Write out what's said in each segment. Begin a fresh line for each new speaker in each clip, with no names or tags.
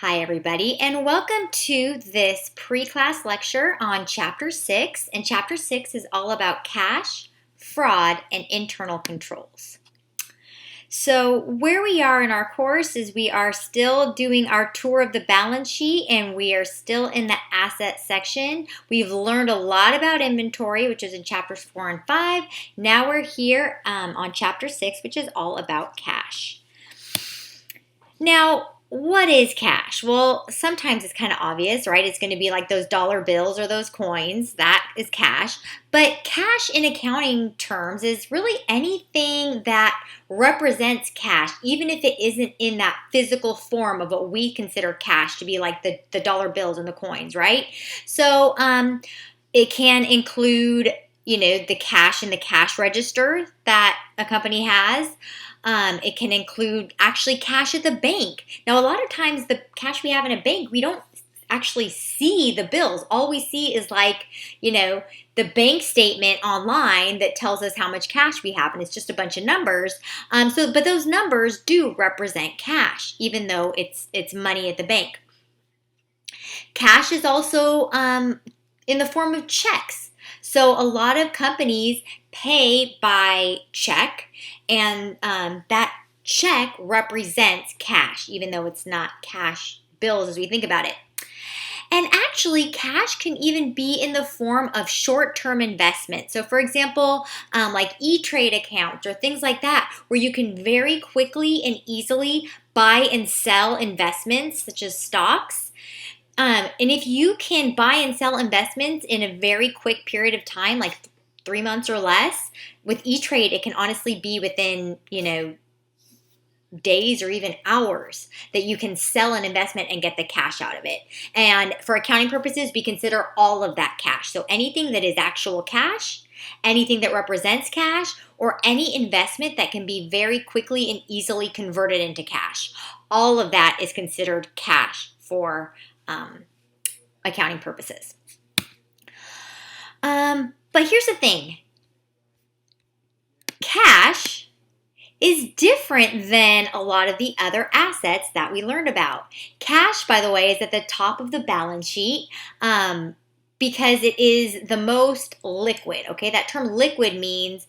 Hi, everybody, and welcome to this pre-class lecture on Chapter 6. And Chapter 6 is all about cash, fraud, and internal controls. So where we are in our course is we are still doing our tour of the balance sheet, and we are still in the asset section. We've learned a lot about inventory, which is in Chapters 4 and 5. Now we're here on Chapter 6, which is all about cash. Now, what is cash? Well, sometimes it's kind of obvious, right? It's going to be like those dollar bills or those coins. That is cash. But cash in accounting terms is really anything that represents cash, even if it isn't in that physical form of what we consider cash to be, like the dollar bills and the coins, right? So it can include, the cash in the cash register that a company has. It can include actually cash at the bank. Now, a lot of times the cash we have in a bank, we don't actually see the bills. All we see is the bank statement online that tells us how much cash we have, and it's just a bunch of numbers. But those numbers do represent cash, even though it's money at the bank. Cash is also in the form of checks. So a lot of companies pay by check, and that check represents cash, even though it's not cash bills as we think about it. And actually, cash can even be in the form of short-term investment. So for example, like E-Trade accounts or things like that, where you can very quickly and easily buy and sell investments such as stocks. And if you can buy and sell investments in a very quick period of time, like 3 months or less, with E-Trade, it can honestly be within, days or even hours that you can sell an investment and get the cash out of it. And for accounting purposes, we consider all of that cash. So anything that is actual cash, anything that represents cash, or any investment that can be very quickly and easily converted into cash. All of that is considered cash for accounting purposes. But here's the thing. Cash is different than a lot of the other assets that we learned about. Cash, by the way, is at the top of the balance sheet because it is the most liquid, okay? That term liquid means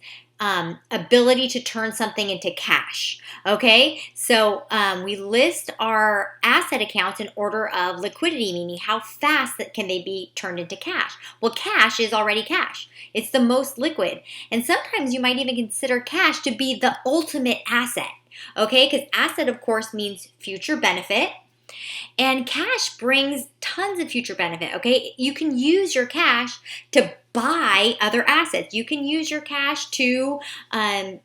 ability to turn something into cash, okay? So we list our asset accounts in order of liquidity, meaning how fast can they be turned into cash. Well, cash is already cash. It's the most liquid. And sometimes you might even consider cash to be the ultimate asset, okay? Because asset, of course, means future benefit. And cash brings tons of future benefit, okay? You can use your cash to buy other assets. You can use your cash to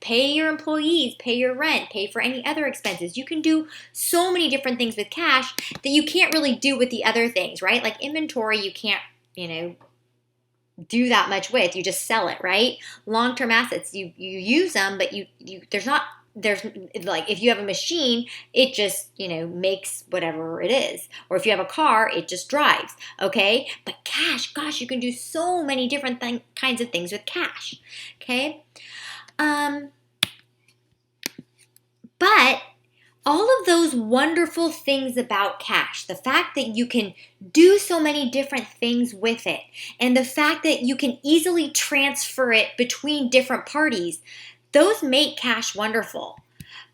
pay your employees, pay your rent, pay for any other expenses. You can do so many different things with cash that you can't really do with the other things, right? Like inventory, you can't, do that much with. You just sell it, right? Long-term assets, you use them, but there's like, if you have a machine, it just, makes whatever it is. Or if you have a car, it just drives, okay? But cash, gosh, you can do so many different kinds of things with cash, okay? But all of those wonderful things about cash, the fact that you can do so many different things with it, and the fact that you can easily transfer it between different parties, those make cash wonderful.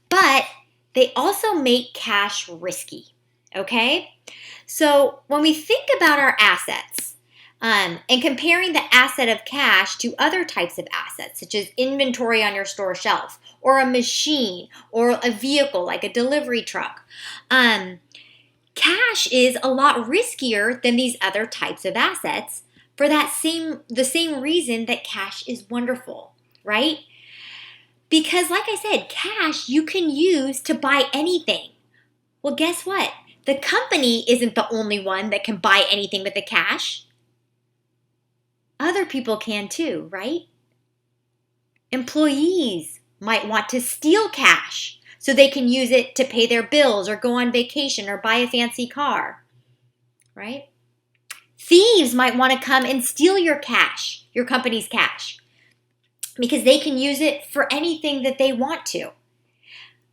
But they also make cash risky, okay? So when we think about our assets and comparing the asset of cash to other types of assets, such as inventory on your store shelf, or a machine, or a vehicle like a delivery truck, cash is a lot riskier than these other types of assets for the same reason that cash is wonderful, right? Because like I said, cash you can use to buy anything. Well, guess what? The company isn't the only one that can buy anything with the cash. Other people can too, right? Employees might want to steal cash so they can use it to pay their bills or go on vacation or buy a fancy car, right? Thieves might want to come and steal your cash, your company's cash, because they can use it for anything that they want to.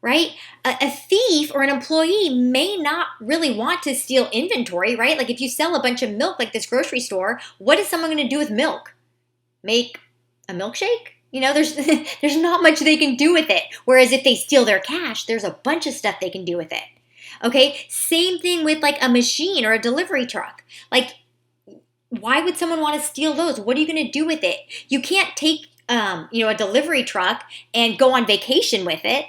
right? A thief or an employee may not really want to steal inventory, right? Like if you sell a bunch of milk like this grocery store, what is someone going to do with milk? Make a milkshake? There's there's not much they can do with it. Whereas if they steal their cash, there's a bunch of stuff they can do with it. Okay? Same thing with like a machine or a delivery truck. Like, why would someone want to steal those? What are you going to do with it? You can't take a delivery truck and go on vacation with it.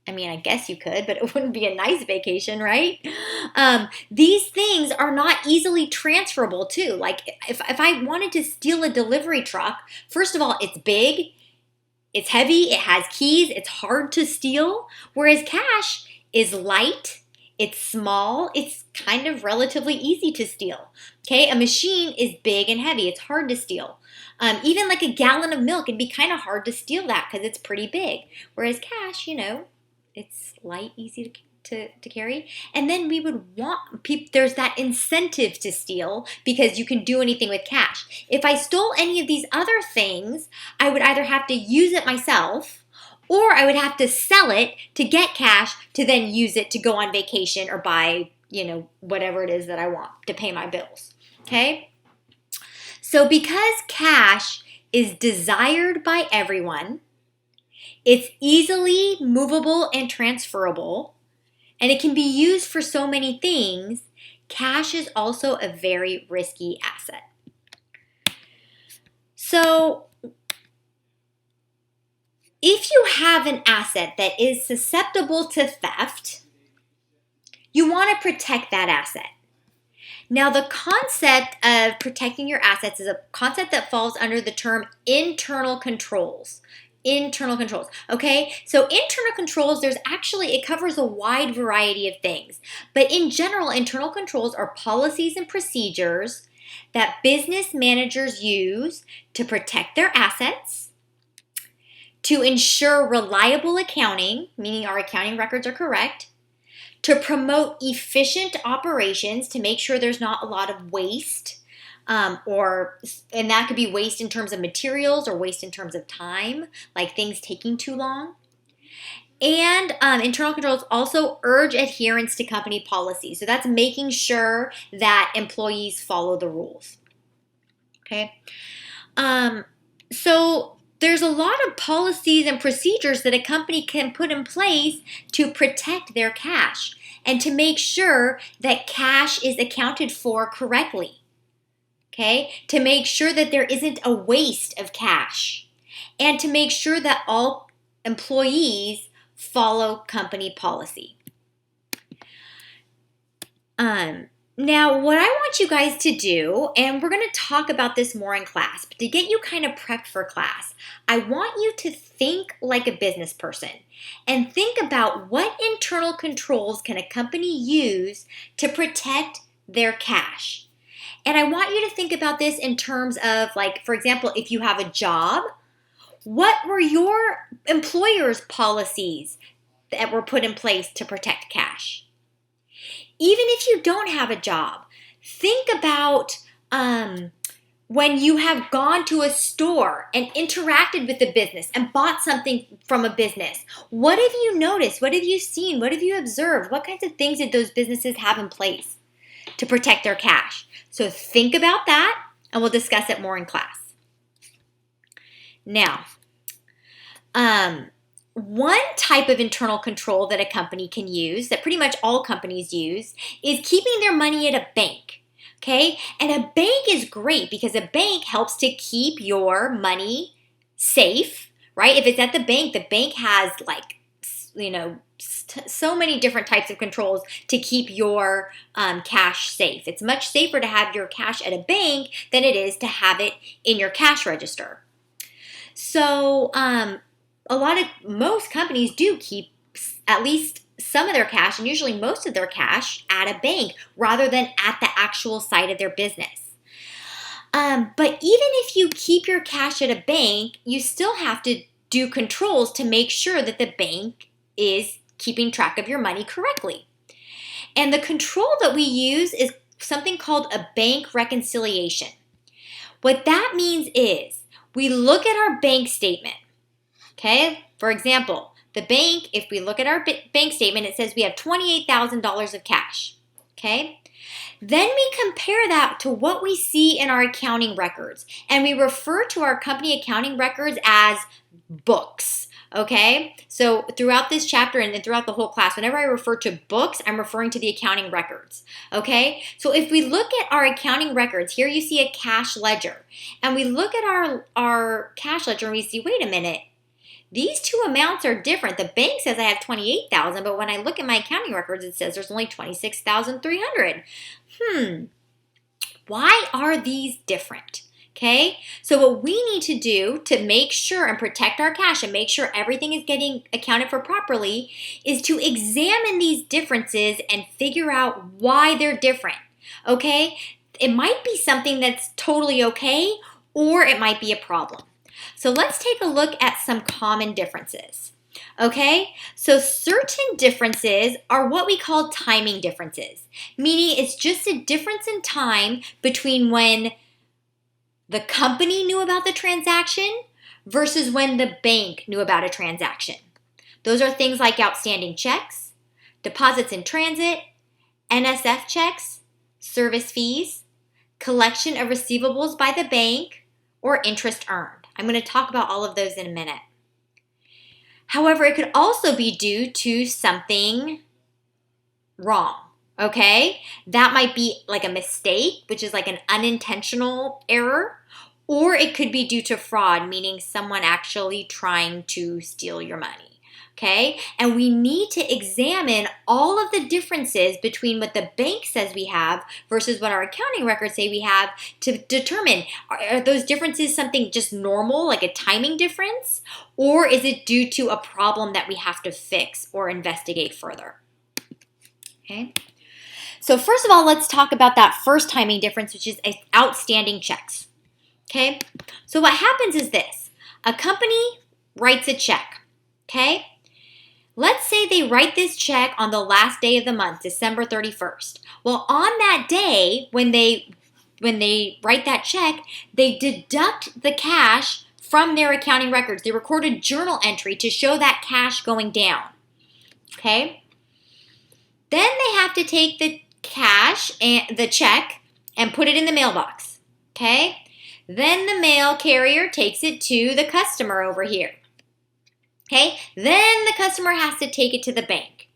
I mean, I guess you could, but it wouldn't be a nice vacation, right? These things are not easily transferable too. Like if I wanted to steal a delivery truck, first of all, it's big, it's heavy, it has keys, it's hard to steal. Whereas cash is light, it's small, it's kind of relatively easy to steal. Okay, a machine is big and heavy, it's hard to steal. Even like a gallon of milk, it'd be kind of hard to steal that because it's pretty big. Whereas cash, it's light, easy to carry. And then we would want people, there's that incentive to steal because you can do anything with cash. If I stole any of these other things, I would either have to use it myself or I would have to sell it to get cash to then use it to go on vacation or buy, whatever it is that I want to pay my bills. Okay? So because cash is desired by everyone, it's easily movable and transferable, and it can be used for so many things. Cash is also a very risky asset. So, if you have an asset that is susceptible to theft, you want to protect that asset. Now, the concept of protecting your assets is a concept that falls under the term internal controls. Internal controls, okay? So internal controls, it covers a wide variety of things. But in general, internal controls are policies and procedures that business managers use to protect their assets, to ensure reliable accounting, meaning our accounting records are correct, to promote efficient operations, to make sure there's not a lot of waste, and that could be waste in terms of materials or waste in terms of time, like things taking too long. And internal controls also urge adherence to company policy. So that's making sure that employees follow the rules. Okay. So there's a lot of policies and procedures that a company can put in place to protect their cash and to make sure that cash is accounted for correctly. Okay, to make sure that there isn't a waste of cash and to make sure that all employees follow company policy. Now, what I want you guys to do, and we're going to talk about this more in class, but to get you kind of prepped for class, I want you to think like a business person and think about what internal controls can a company use to protect their cash. And I want you to think about this in terms of, like, for example, if you have a job, what were your employer's policies that were put in place to protect cash? Even if you don't have a job, think about when you have gone to a store and interacted with the business and bought something from a business. What have you noticed? What have you seen? What have you observed? What kinds of things did those businesses have in place to protect their cash? So think about that, and we'll discuss it more in class. Now, one type of internal control that a company can use, that pretty much all companies use, is keeping their money at a bank. Okay? And a bank is great because a bank helps to keep your money safe, right? If it's at the bank has so many different types of controls to keep your cash safe. It's much safer to have your cash at a bank than it is to have it in your cash register. So most companies do keep at least some of their cash, and usually most of their cash, at a bank rather than at the actual site of their business. But even if you keep your cash at a bank, you still have to do controls to make sure that the bank is keeping track of your money correctly. And the control that we use is something called a bank reconciliation. What that means is we look at our bank statement. Okay? For example, The bank, if we look at our bank statement, it says we have $28,000 of cash, okay? Then we compare that to what we see in our accounting records, and we refer to our company accounting records as books, okay? So throughout this chapter and then throughout the whole class, whenever I refer to books, I'm referring to the accounting records, okay? So if we look at our accounting records, here you see a cash ledger, and we look at our cash ledger and we see, wait a minute, these two amounts are different. The bank says I have $28,000, but when I look at my accounting records, it says there's only $26,300. Why are these different? Okay, so what we need to do to make sure and protect our cash and make sure everything is getting accounted for properly is to examine these differences and figure out why they're different. Okay, it might be something that's totally okay, or it might be a problem. So let's take a look at some common differences. Okay, so certain differences are what we call timing differences, meaning it's just a difference in time between when the company knew about the transaction versus when the bank knew about a transaction. Those are things like outstanding checks, deposits in transit, NSF checks, service fees, collection of receivables by the bank, or interest earned. I'm going to talk about all of those in a minute. However, it could also be due to something wrong, okay? That might be like a mistake, which is like an unintentional error, or it could be due to fraud, meaning someone actually trying to steal your money, okay? And we need to examine all of the differences between what the bank says we have versus what our accounting records say we have to determine, are those differences something just normal, like a timing difference, or is it due to a problem that we have to fix or investigate further? Okay. So first of all, let's talk about that first timing difference, which is outstanding checks. Okay. So what happens is this. A company writes a check. Okay. Let's say they write this check on the last day of the month, December 31st. Well, on that day, when they write that check, they deduct the cash from their accounting records. They record a journal entry to show that cash going down. Okay. Then they have to take the cash and the check and put it in the mailbox. Okay? Then the mail carrier takes it to the customer over here. Okay? Then the customer has to take it to the bank.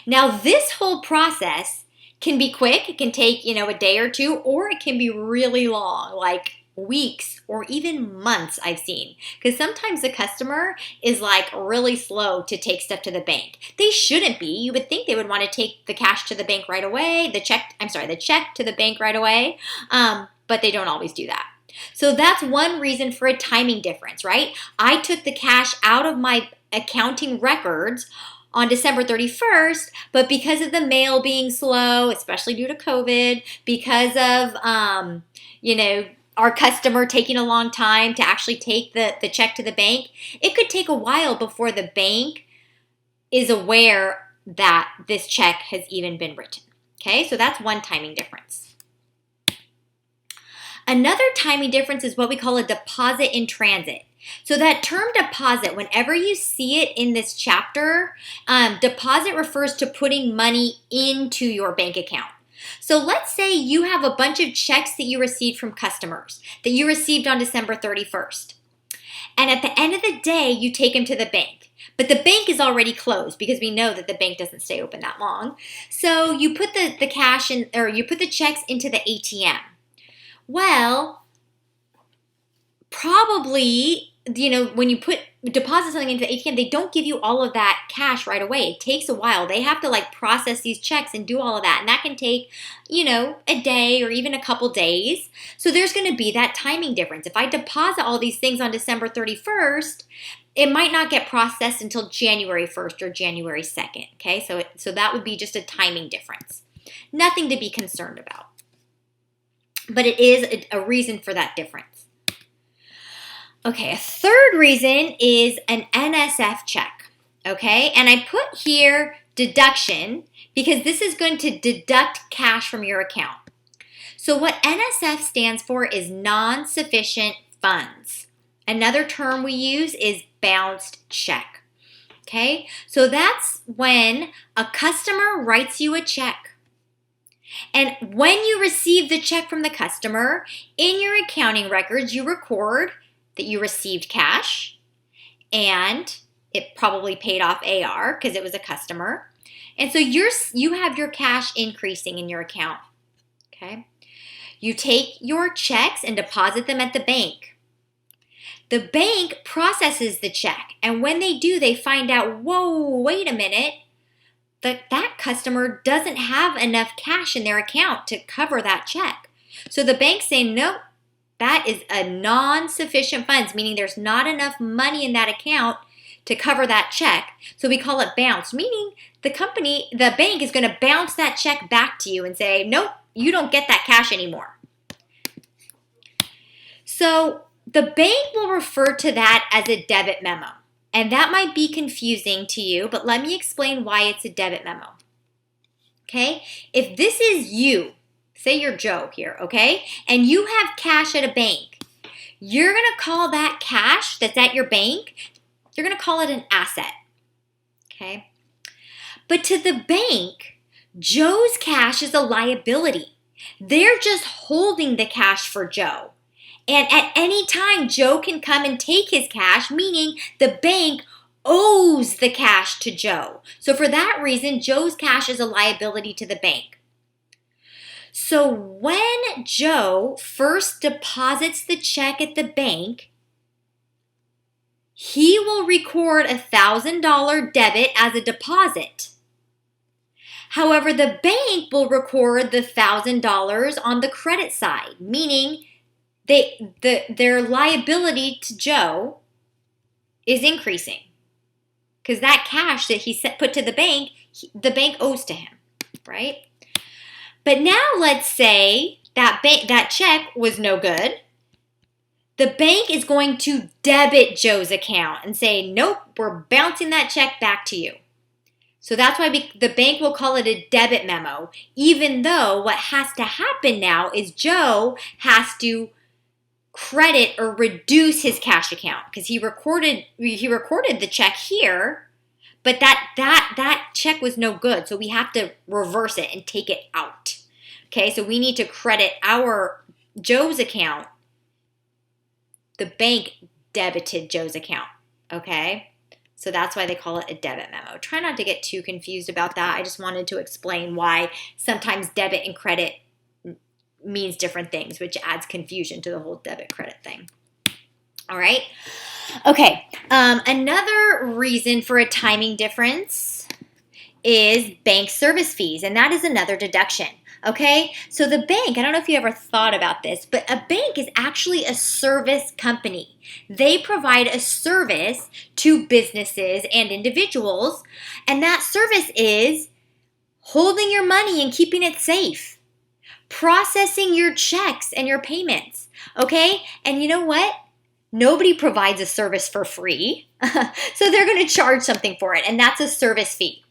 Now, this whole process can be quick. It can take, a day or two, or it can be really long, like weeks or even months I've seen. Because sometimes the customer is like really slow to take stuff to the bank. They shouldn't be. You would think they would want to take the cash to the bank right away, the check to the bank right away, but they don't always do that. So that's one reason for a timing difference, right? I took the cash out of my accounting records on December 31st, but because of the mail being slow, especially due to COVID, because of, our customer taking a long time to actually take the check to the bank, it could take a while before the bank is aware that this check has even been written. Okay, so that's one timing difference. Another timing difference is what we call a deposit in transit. So that term deposit, whenever you see it in this chapter, deposit refers to putting money into your bank account. So let's say you have a bunch of checks that you received from customers that you received on December 31st. And at the end of the day, you take them to the bank. But the bank is already closed because we know that the bank doesn't stay open that long. So you put the cash in, or you put the checks into the ATM. Well, probably, when you deposit something into the ATM, they don't give you all of that cash right away. It takes a while. They have to process these checks and do all of that. And that can take, a day or even a couple days. So there's going to be that timing difference. If I deposit all these things on December 31st, it might not get processed until January 1st or January 2nd. Okay, so that would be just a timing difference. Nothing to be concerned about. But it is a reason for that difference. Okay, a third reason is an NSF check, okay? And I put here deduction because this is going to deduct cash from your account. So what NSF stands for is non-sufficient funds. Another term we use is bounced check, Okay, so that's when a customer writes you a check. And when you receive the check from the customer, in your accounting records, you record that you received cash and it probably paid off AR because it was a customer. And so you have your cash increasing in your account. Okay, you take your checks and deposit them at the bank. The bank processes the check, and when they do, they find out, whoa, wait a minute, that customer doesn't have enough cash in their account to cover that check. So the bank's saying, nope, that is a non-sufficient funds, meaning there's not enough money in that account to cover that check. So we call it bounce, meaning the bank is going to bounce that check back to you and say, nope, you don't get that cash anymore. So the bank will refer to that as a debit memo. And that might be confusing to you, but let me explain why it's a debit memo. Okay? If this is you, say you're Joe here, okay? And you have cash at a bank, you're going to call that cash that's at your bank, you're going to call it an asset. Okay? But to the bank, Joe's cash is a liability. They're just holding the cash for Joe. And at any time, Joe can come and take his cash, meaning the bank owes the cash to Joe. So for that reason, Joe's cash is a liability to the bank. So when Joe first deposits the check at the bank, he will record a $1,000 debit as a deposit. However, the bank will record the $1,000 on the credit side, meaning their liability to Joe is increasing because that cash that he put to the bank owes to him, right? But now let's say that check was no good. The bank is going to debit Joe's account and say, nope, we're bouncing that check back to you. So that's why the bank will call it a debit memo, even though what has to happen now is Joe has to credit or reduce his cash account because he recorded the check here, but that check was no good, so we have to reverse it and take it out. Okay, so we need to credit our Joe's account. The bank debited Joe's account. Okay, so that's why they call it a debit memo. Try not to get too confused about that. I just wanted to explain why sometimes debit and credit means different things, which adds confusion to the whole debit credit thing. All right. Okay. Another reason for a timing difference is bank service fees, and that is another deduction. Okay. So the bank, I don't know if you ever thought about this, but a bank is actually a service company. They provide a service to businesses and individuals, and that service is holding your money and keeping it safe, processing your checks and your payments, okay? And you know what? Nobody provides a service for free, so they're going to charge something for it, and that's a service fee.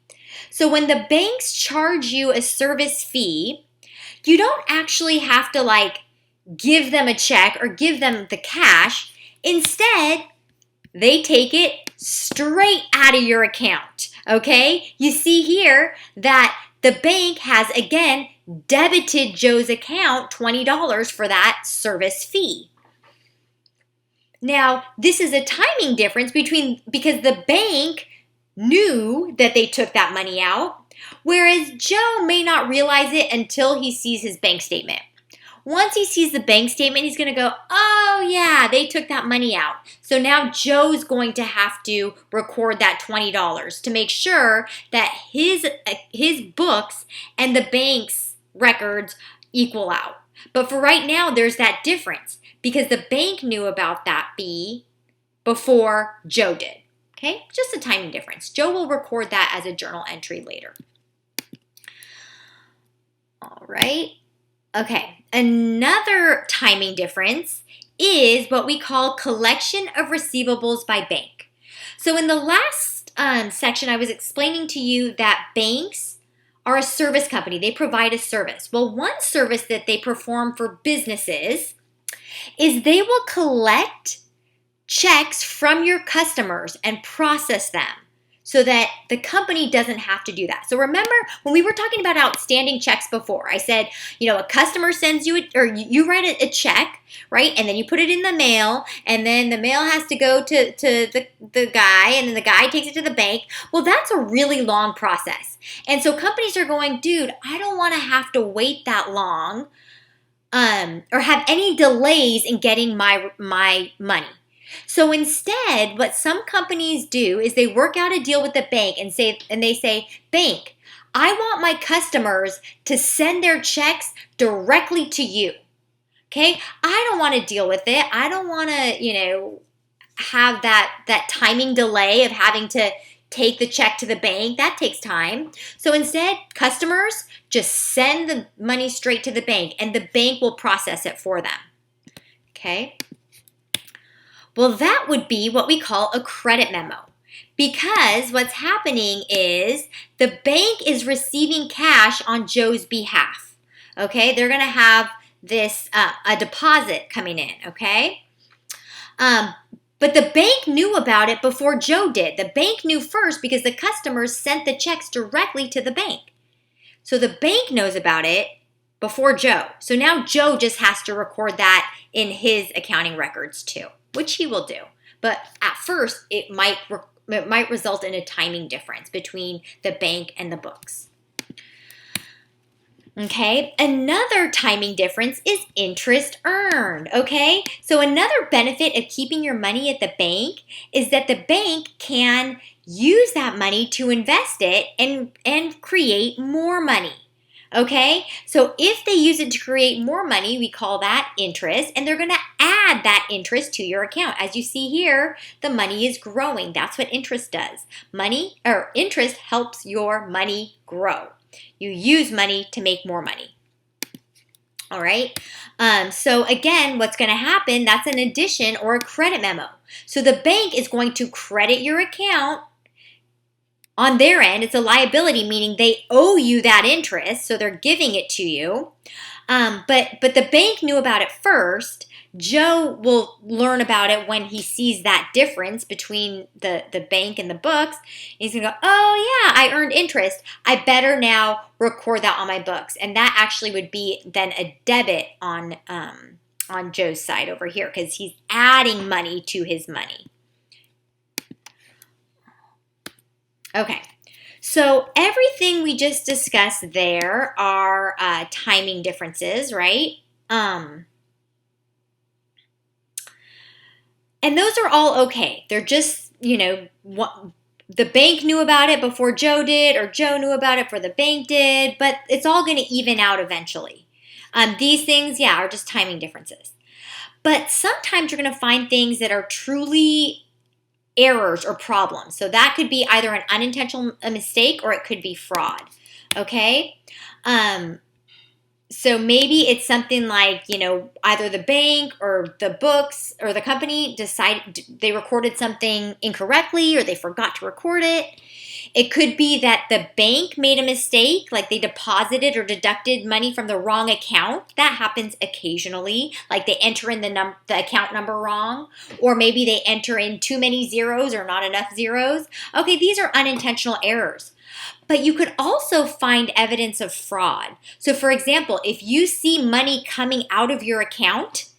So when the banks charge you a service fee, you don't actually have to give them a check or give them the cash. Instead, they take it straight out of your account, okay? You see here that the bank has, again, debited Joe's account $20 for that service fee. Now, this is a timing difference because the bank knew that they took that money out, whereas Joe may not realize it until he sees his bank statement. Once he sees the bank statement, he's going to go, oh yeah, they took that money out. So now Joe's going to have to record that $20 to make sure that his books and the bank's records equal out. But for right now, there's that difference because the bank knew about that fee before Joe did. Okay, just a timing difference. Joe will record that as a journal entry later. All right. Okay, another timing difference is what we call collection of receivables by bank. So in the last section, I was explaining to you that banks are a service company. They provide a service. Well, one service that they perform for businesses is they will collect checks from your customers and process them. so that the company doesn't have to do that. So remember when we were talking about outstanding checks before, I said, a customer sends you, or you write a check, right? And then you put it in the mail, and then the mail has to go to the guy, and then the guy takes it to the bank. Well, that's a really long process. And so companies are going, dude, I don't want to have to wait that long or have any delays in getting my money. So instead, what some companies do is they work out a deal with the bank and they say, bank, I want my customers to send their checks directly to you. Okay? I don't want to deal with it. I don't want to, have that timing delay of having to take the check to the bank. That takes time. So instead, customers just send the money straight to the bank and the bank will process it for them. Okay? Well, that would be what we call a credit memo, because what's happening is the bank is receiving cash on Joe's behalf. Okay, they're going to have this a deposit coming in. Okay, but the bank knew about it before Joe did. The bank knew first because the customers sent the checks directly to the bank. So the bank knows about it before Joe. So now Joe just has to record that in his accounting records too, which he will do. But at first, it might result in a timing difference between the bank and the books. Okay, another timing difference is interest earned, okay? So another benefit of keeping your money at the bank is that the bank can use that money to invest it and create more money. Okay, so if they use it to create more money, we call that interest, and they're going to add that interest to your account. As you see here, the money is growing. That's what interest does. Interest helps your money grow. You use money to make more money. All right, so again, what's going to happen, that's an addition or a credit memo. So the bank is going to credit your account. On their end, it's a liability, meaning they owe you that interest, so they're giving it to you. But the bank knew about it first. Joe will learn about it when he sees that difference between the bank and the books. He's going to go, oh, yeah, I earned interest. I better now record that on my books. And that actually would be then a debit on Joe's side over here because he's adding money to his money. Okay, so everything we just discussed there are timing differences, right? And those are all okay. They're just, what the bank knew about it before Joe did, or Joe knew about it before the bank did, but it's all going to even out eventually. These things, are just timing differences. But sometimes you're going to find things that are truly errors or problems. So that could be either an unintentional mistake or it could be fraud. Okay? So maybe it's something like, either the bank or the books or the company decided they recorded something incorrectly or they forgot to record it. It could be that the bank made a mistake, like they deposited or deducted money from the wrong account. That happens occasionally, like they enter in the account number wrong, or maybe they enter in too many zeros or not enough zeros. Okay, these are unintentional errors. But you could also find evidence of fraud. So for example, if you see money coming out of your account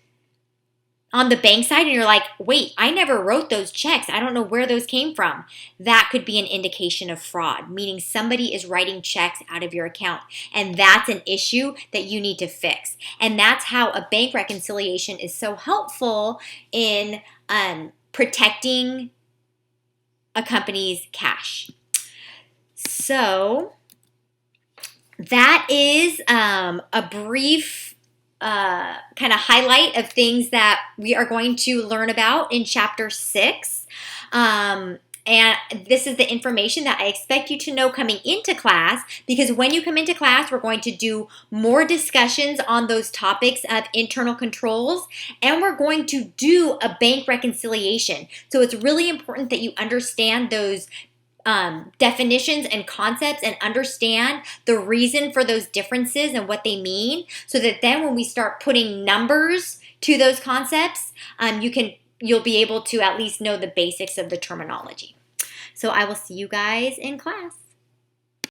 on the bank side and you're like, wait, I never wrote those checks. I don't know where those came from. That could be an indication of fraud, meaning somebody is writing checks out of your account. And that's an issue that you need to fix. And that's how a bank reconciliation is so helpful in protecting a company's cash. So that is a brief kind of highlight of things that we are going to learn about in Chapter 6. And this is the information that I expect you to know coming into class, because when you come into class, we're going to do more discussions on those topics of internal controls, and we're going to do a bank reconciliation. So it's really important that you understand those definitions and concepts and understand the reason for those differences and what they mean, so that then when we start putting numbers to those concepts, you'll be able to at least know the basics of the terminology. So I will see you guys in class.